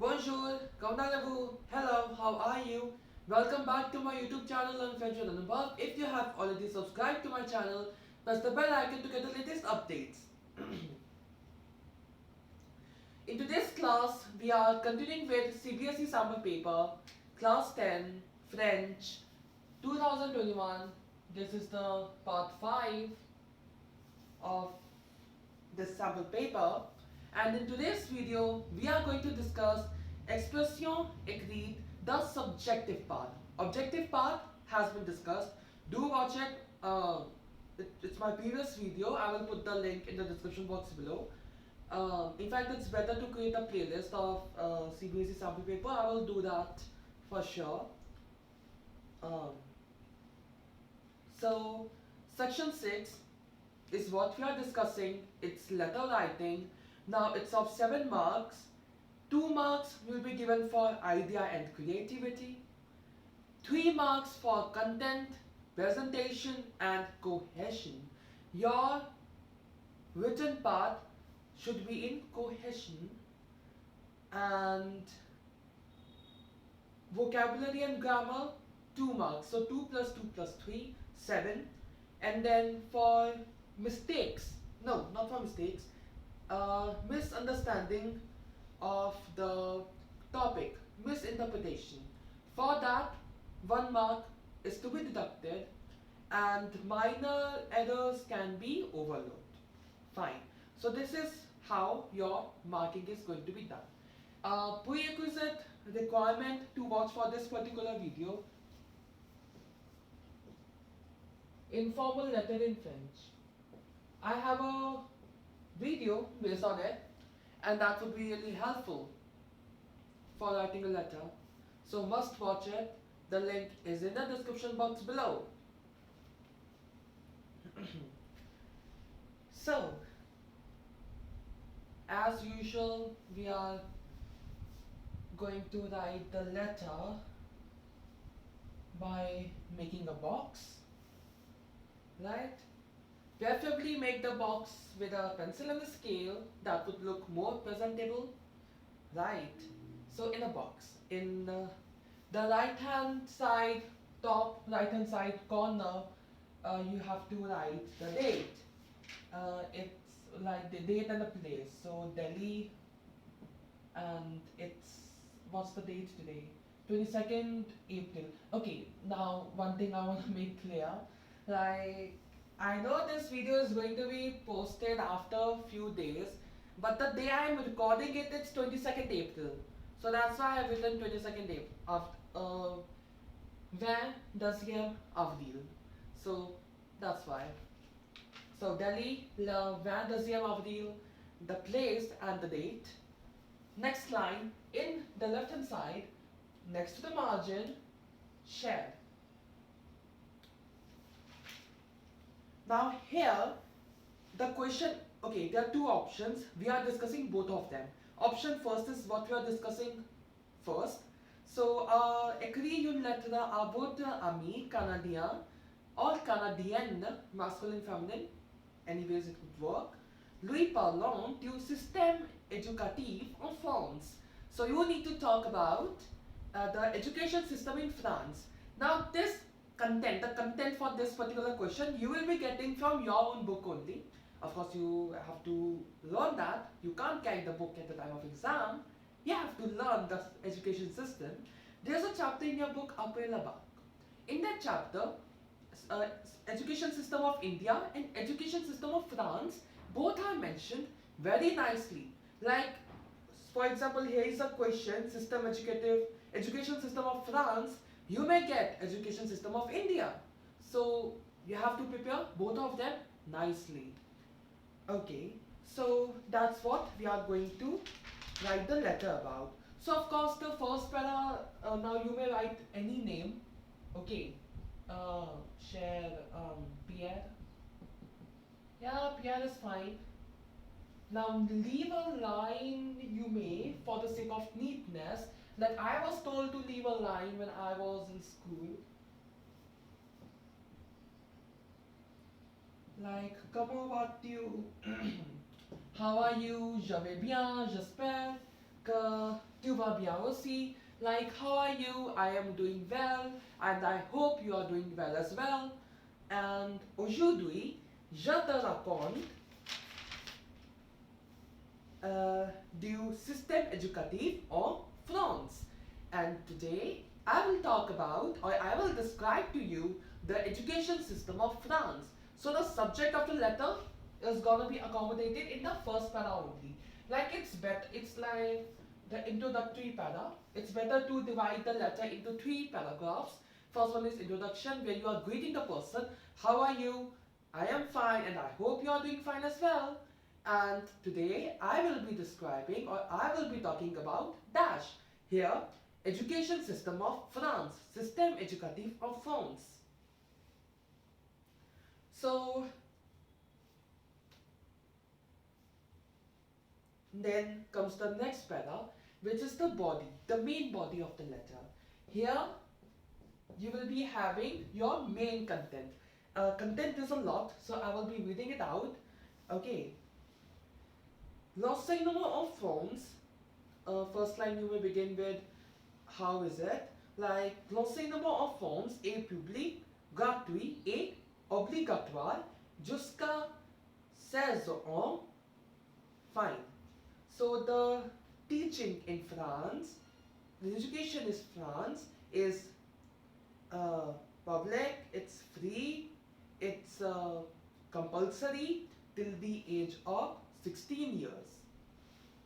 Bonjour, comment allez-vous? Hello, how are you? Welcome back to my YouTube channel on French with Anubhav. If you have already subscribed to my channel, press the bell icon to get the latest updates. In today's class, we are continuing with CBSE sample paper, class 10, French, 2021. This is the part 5 of this sample paper, and in today's video we are going to discuss expression écrite, the subjective part. Objective part has been discussed. Do watch it. It's my previous video. I will put the link in the description box below. In fact, it's better to create a playlist of CBSE sample paper. I will do that for sure. Um, so section 6 is what we are discussing. It's letter writing. Now it's of 7 marks. 2 marks will be given for idea and creativity. 3 marks for content, presentation and cohesion. Your written part should be in cohesion, and vocabulary and grammar 2 marks. So 2 plus 2 plus 3, 7. And then for mistakes, no, not for mistakes, misunderstanding of the topic, misinterpretation. For that, 1 mark is to be deducted, and minor errors can be overlooked. Fine. So this is how your marking is going to be done. Prerequisite requirement to watch for this particular video: informal letter in French. I have a video based on it, and that would be really helpful for writing a letter. So must watch it. The link is in the description box below. So, as usual, we are going to write the letter by making a box, right? Preferably make the box with a pencil and a scale. That would look more presentable, right? So in a box, in the right hand side, top right hand side corner, you have to write the date. It's like the date and the place. So Delhi, and it's, what's the date today? 22nd April. Okay, now one thing I want to make clear, like, I know this video is going to be posted after a few days, but the day I am recording it, it's 22nd April. So that's why I have written 22nd April. 22 avril. So that's why. So Delhi, le 22 avril, the place and the date. Next line, in the left hand side, next to the margin, share. Now here, the question, okay, there are 2 options. We are discussing both of them. Option first is what we are discussing first. So, écrit une lettre à votre ami canadien or canadienne, masculine, feminine, anyways it would work, lui parlant du système éducatif en France. So you need to talk about the education system in France. Now this content, the content for this particular question, you will be getting from your own book only. Of course, you have to learn that. You can't carry the book at the time of exam. You have to learn the education system. There's a chapter in your book, Après la bac. In that chapter, education system of India and education system of France, both are mentioned very nicely. Like, for example, here is a question, education system of France. You may get education system of India. So you have to prepare both of them nicely. Okay, so that's what we are going to write the letter about. So of course the first para, now you may write any name. Okay, share, Pierre. Yeah, Pierre is fine. Now leave a line you may, for the sake of neatness. Like, I was told to leave a line when I was in school. Like, comment vas-tu? How are you? Je vais bien, j'espère. que tu vas bien aussi. Like, how are you? I am doing well, and I hope you are doing well as well. And aujourd'hui, je te raconte du système éducatif en France. And today, I will talk about, or I will describe to you, the education system of France. So the subject of the letter is gonna be accommodated in the first para only. Like it's like the introductory para. It's better to divide the letter into 3 paragraphs. First one is introduction, where you are greeting the person. How are you? I am fine, and I hope you are doing fine as well. And today I will be describing, or I will be talking about dash. Here, education system of France, système éducatif of France. So then comes the next para, which is the body, the main body of the letter. Here you will be having your main content. Content is a lot, so I will be reading it out. Okay. L'enseignement en France. First line you may begin with how is it? Like l'enseignement en France est public, gratuit et obligatoire jusqu'à 16 ans. Fine. So the teaching in France, the education in France is public, it's free, it's compulsory till the age of 16 years.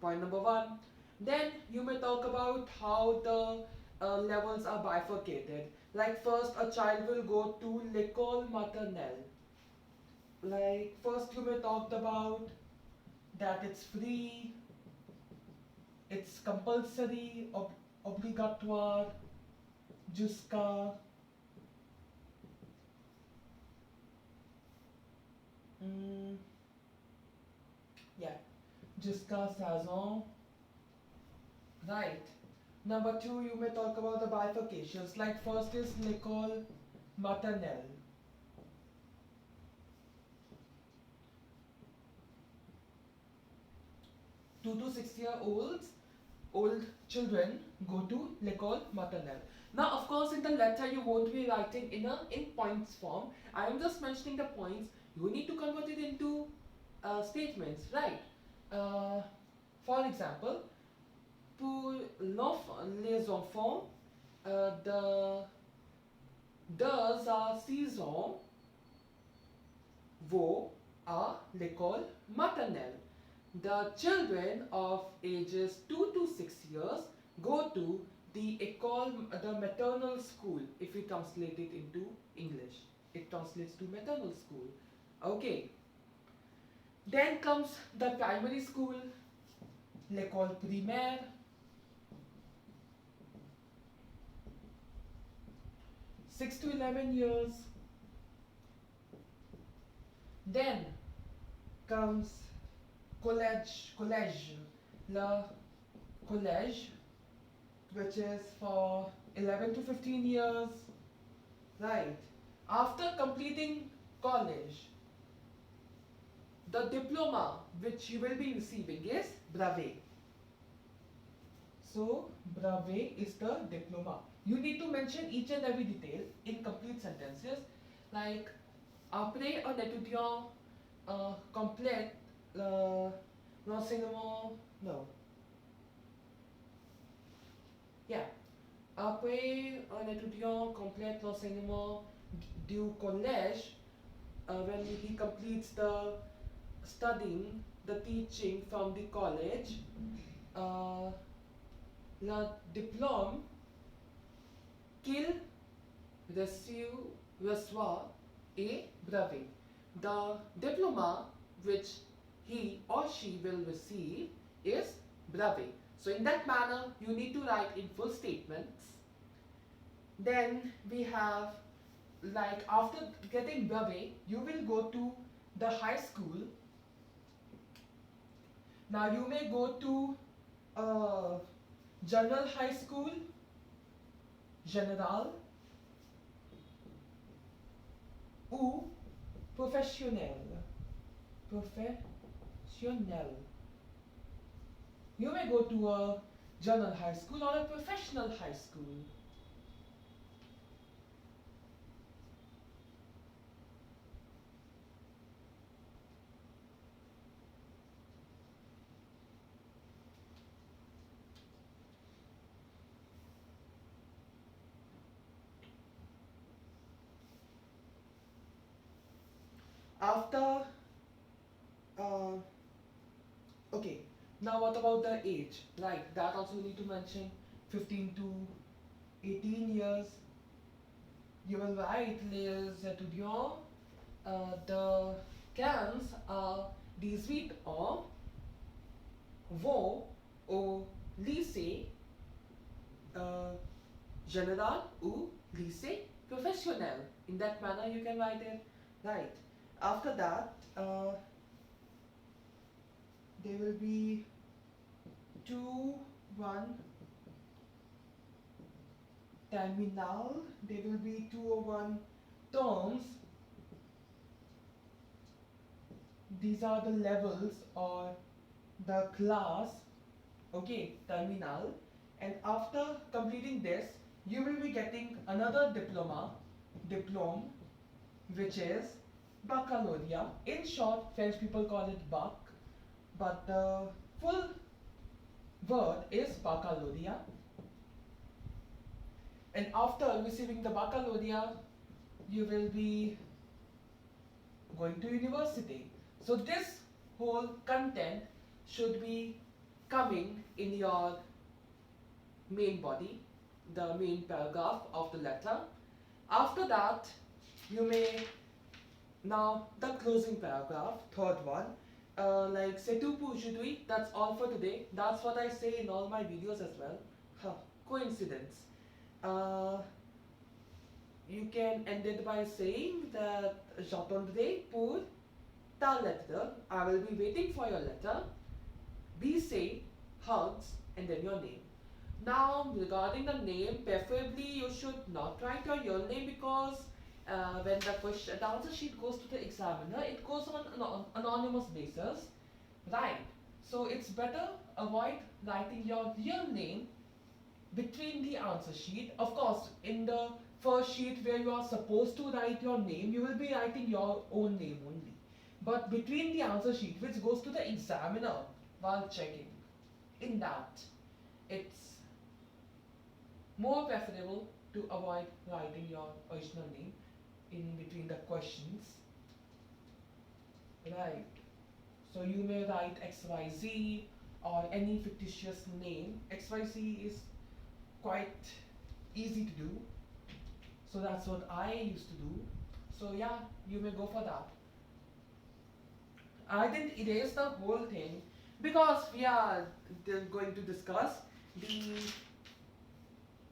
Point number 1. Then you may talk about how the levels are bifurcated. Like first a child will go to l'école maternelle. Like first you may talk about that it's free, it's compulsory, obligatoire, jusqu'à jusqu'à 16 ans. Right. Number 2, you may talk about the bifurcations. Like first is l'école maternelle. Two to 6-year-olds, old children go to l'école maternelle. Now, of course, in the letter you won't be writing in points form. I am just mentioning the points. You need to convert it into statements, right? For example, pour les enfants de 2 à 6 ans vont à l'école maternelle. The children of ages 2 to 6 years go to the maternal school. If we translate it into English, it translates to maternal school. Okay. Then comes the primary school, l'école primaire. 6 to 11 years. Then comes collège, le collège, which is for 11 to 15 years. Right. After completing college, the diploma which you will be receiving is brevet. So, brevet is the diploma. You need to mention each and every detail in complete sentences. Like, après un étudiant complète l'enseignement, no. Yeah. Après un étudiant complète l'enseignement du collège, when he completes the studying, the teaching from the college, le diplôme qu'il reçoit est brevet. The diploma which he or she will receive is brevet. So in that manner, you need to write in full statements. Then we have, like after getting brevet, you will go to the high school. Now you may go to general high school, général, ou professionnel. You may go to a general high school or a professional high school. After, uh, okay, now what about the age? Right, that also we need to mention 15 to 18 years. You will write les étudiants de 15 à 18 ans vont au lycée général ou lycée professionnel. In that manner, you can write it. Right. After that, there will be 2, 1 terminal. There will be 201 terms. These are the levels or the class. Okay, terminal. And after completing this, you will be getting another diploma, which is baccalaureate. In short, French people call it bac, but the full word is baccalaureate. And after receiving the baccalaureate, you will be going to university. So this whole content should be coming in your main body, the main paragraph of the letter. After that, you may, now the closing paragraph, third one, like c'est tout pour aujourd'hui, that's all for today. That's what I say in all my videos as well. Huh, coincidence. You can end it by saying that j'attendrai pour ta lettre. I will be waiting for your letter. Be safe, hugs, and then your name. Now, regarding the name, preferably you should not write your real name because when the answer sheet goes to the examiner, it goes on an anonymous basis, right? So it's better avoid writing your real name between the answer sheet. Of course, in the first sheet where you are supposed to write your name, you will be writing your own name only. But between the answer sheet, which goes to the examiner while checking, in that, it's more preferable to avoid writing your original name in between the questions. Right. So you may write XYZ or any fictitious name. XYZ is quite easy to do. So that's what I used to do. So yeah, you may go for that. I didn't erase the whole thing because we are going to discuss the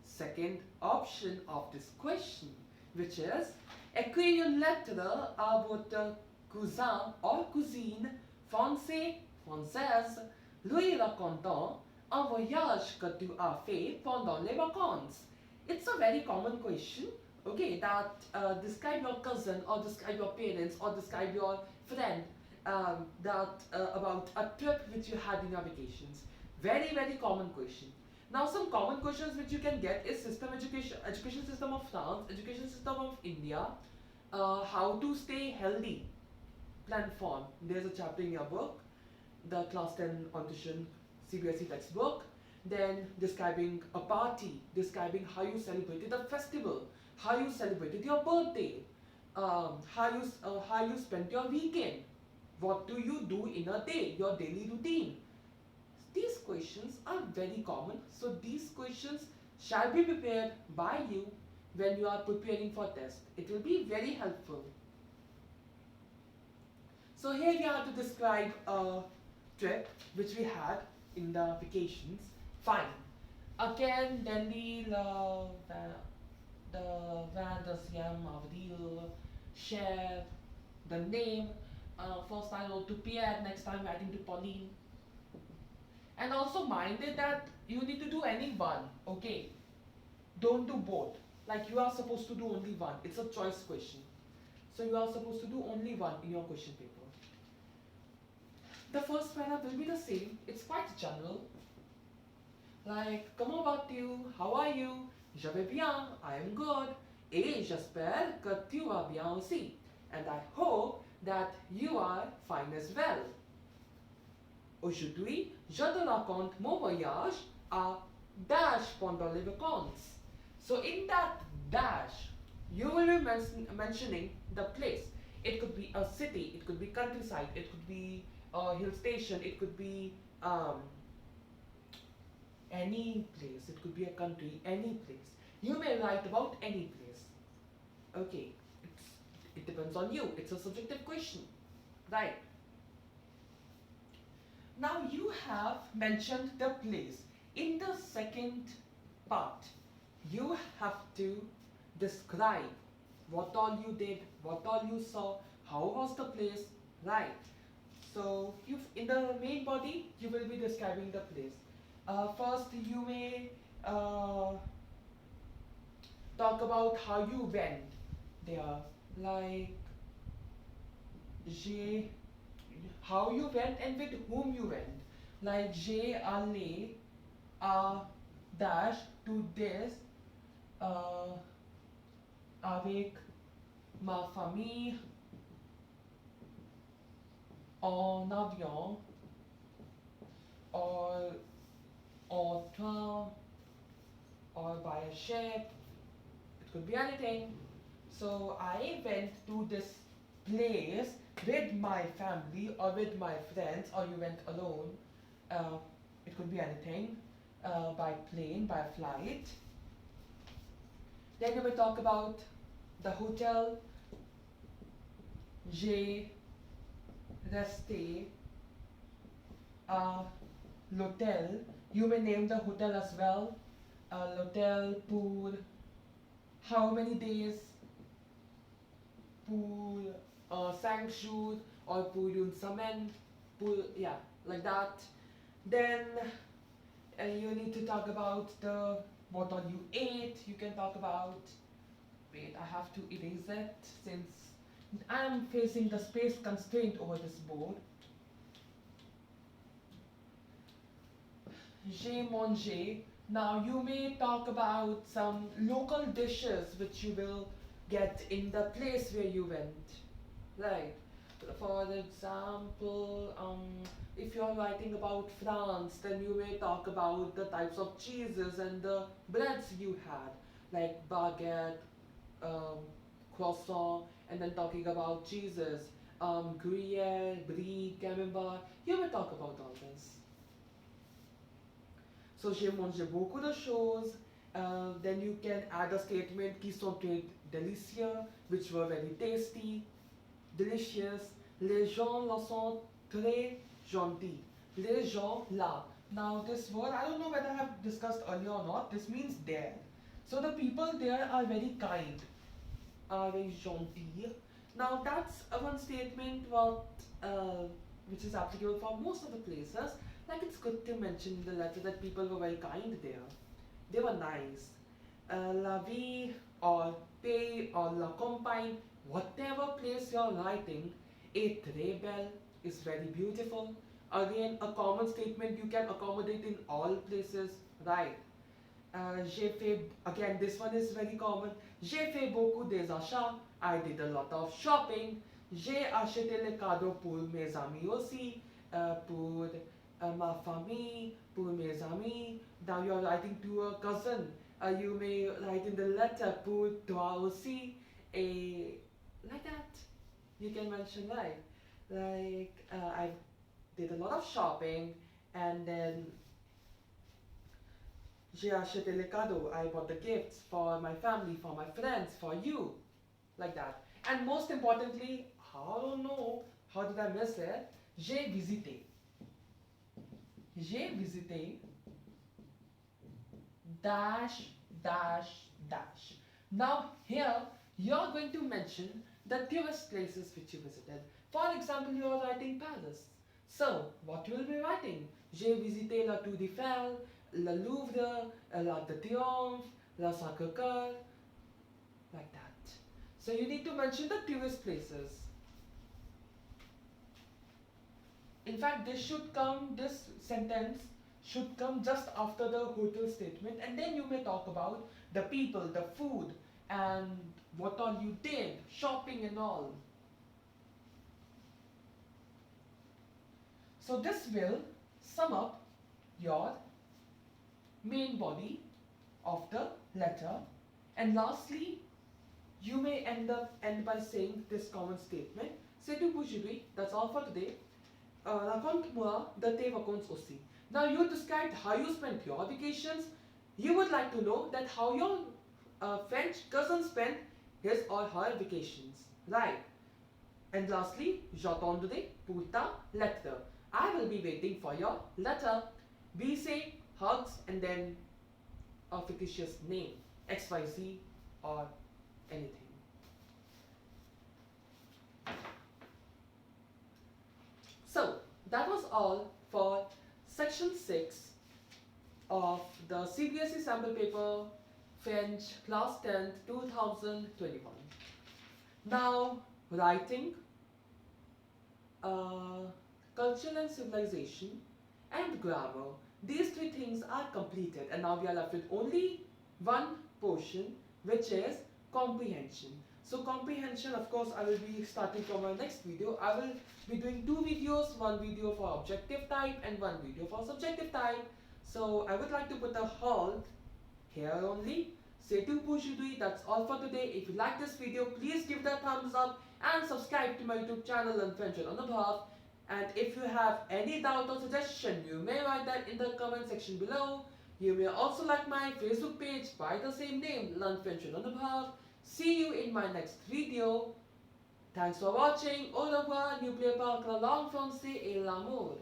second option of this question, which is écrire une lettre à votre cousin or cousine français, française, lui racontant un voyage que tu as fait pendant les vacances. It's a very common question, okay, that describe your cousin or describe your parents or describe your friend about a trip which you had in your vacations. Very, very common question. Now some common questions which you can get is education system of France, education system of India, how to stay healthy, plan form. There's a chapter in your book, the class 10 audition CBSE textbook. Then describing a party, describing how you celebrated a festival, how you celebrated your birthday, how you spent your weekend, what do you do in a day, your daily routine. These questions are very common, so these questions shall be prepared by you when you are preparing for test. It will be very helpful. So here we have to describe a trip which we had in the vacations. Fine. Again, Delhi, the 20e avril, share the name. First I wrote to Pierre, next time writing to Pauline. And also mind it that you need to do any one, okay? Don't do both. Like you are supposed to do only one. It's a choice question. So you are supposed to do only one in your question paper. The first paragraph will be the same. It's quite general. Like, comment vas-tu? How are you? Je vais bien. I am good. Et j'espère que tu vas bien aussi. And I hope that you are fine as well. Aujourd'hui, je te raconte mon voyage à dash pendant les vacances. So in that dash, you will be mentioning the place. It could be a city, it could be countryside, it could be a hill station, it could be any place, it could be a country, any place. You may write about any place. Okay, it depends on you. It's a subjective question, right? Now you have mentioned the place. In the second part, you have to describe what all you did, what all you saw, how was the place, right? So in the main body, you will be describing the place. First, you may talk about how you went there, like how you went and with whom you went. Like j'ai allé à dash to this avec ma famille en avion or en train or by a ship. It could be anything. So I went to this place with my family or with my friends, or you went alone. It could be anything. By plane, by flight. Then you will talk about the hotel. J'ai resté à l'hôtel. You may name the hotel as well. L'hôtel pour how many days? Pour 5 jours or pour une semaine. Yeah, like that. Then you need to talk about what all you ate. You can talk about, wait, I have to erase it since I am facing the space constraint over this board. J'ai mangé. Now you may talk about some local dishes which you will get in the place where you went. Right. For example, if you're writing about France, then you may talk about the types of cheeses and the breads you had, like baguette, croissant, and then talking about cheeses, Gruyere, Brie, Camembert. You may talk about all this. So j'ai mangé beaucoup de choses. Then you can add a statement qui sont très délicieux, which were very tasty, delicious. Les gens là sont très gentils. Les gens là. Now this word, I don't know whether I have discussed earlier or not. This means there. So the people there are very kind, are very gentils. Now that's one statement which is applicable for most of the places. Like it's good to mention in the letter that people were very kind there. They were nice. La vie or pays or la campagne, whatever place you're writing, est très belle is very beautiful. Again, a common statement you can accommodate in all places, right? J'ai fait, again, this one is very common. J'ai fait beaucoup des achats. I did a lot of shopping. J'ai acheté les cadeaux pour mes amis aussi, pour ma famille, pour mes amis. Now you are writing to a cousin. You may write in the letter pour toi aussi. Like that. You can mention like I did a lot of shopping and then j'ai acheté les cadeaux. I bought the gifts for my family, for my friends, for you. Like that. And most importantly, I don't know, how did I miss it? J'ai visité. J'ai visité dash, dash, dash. Now here, you're going to mention the tourist places which you visited. For example, you are writing Paris. So, what you will be writing? J'ai visité la Tour Eiffel, le Louvre, l'Arc de Triomphe, la Sacré-Cœur, like that. So you need to mention the tourist places. In fact, this sentence should come just after the hotel statement, and then you may talk about the people, the food, and what all you did, shopping and all. So this will sum up your main body of the letter, and lastly you may end by saying this common statement: C'est tout pour aujourd'hui. That's all for today. Raconte-moi de tes vacances aussi. Now you described how you spent your vacations. You would like to know that how your French cousin spent his or her vacations, right? And lastly, j'attendrai pour ta lettre. I will be waiting for your letter. We say hugs and then a fictitious name, XYZ or anything. So that was all for section 6 of the CBSE sample paper French class 10th 2021. Now writing, culture and civilization, and grammar. These three things are completed, and now we are left with only one portion, which is comprehension. So comprehension, of course, I will be starting from our next video. I will be doing two videos, one video for objective type and one video for subjective type. So I would like to put a halt here only. C'est tout pour aujourd'hui. That's all for today. If you like this video, please give it a thumbs up and subscribe to my YouTube channel and French with Anubhav. And if you have any doubt or suggestion, you may write that in the comment section below. You may also like my Facebook page by the same name, Learn French with Anubhav. See you in my next video. Thanks for watching. Au revoir. N'oubliez pas que la langue française est l'amour.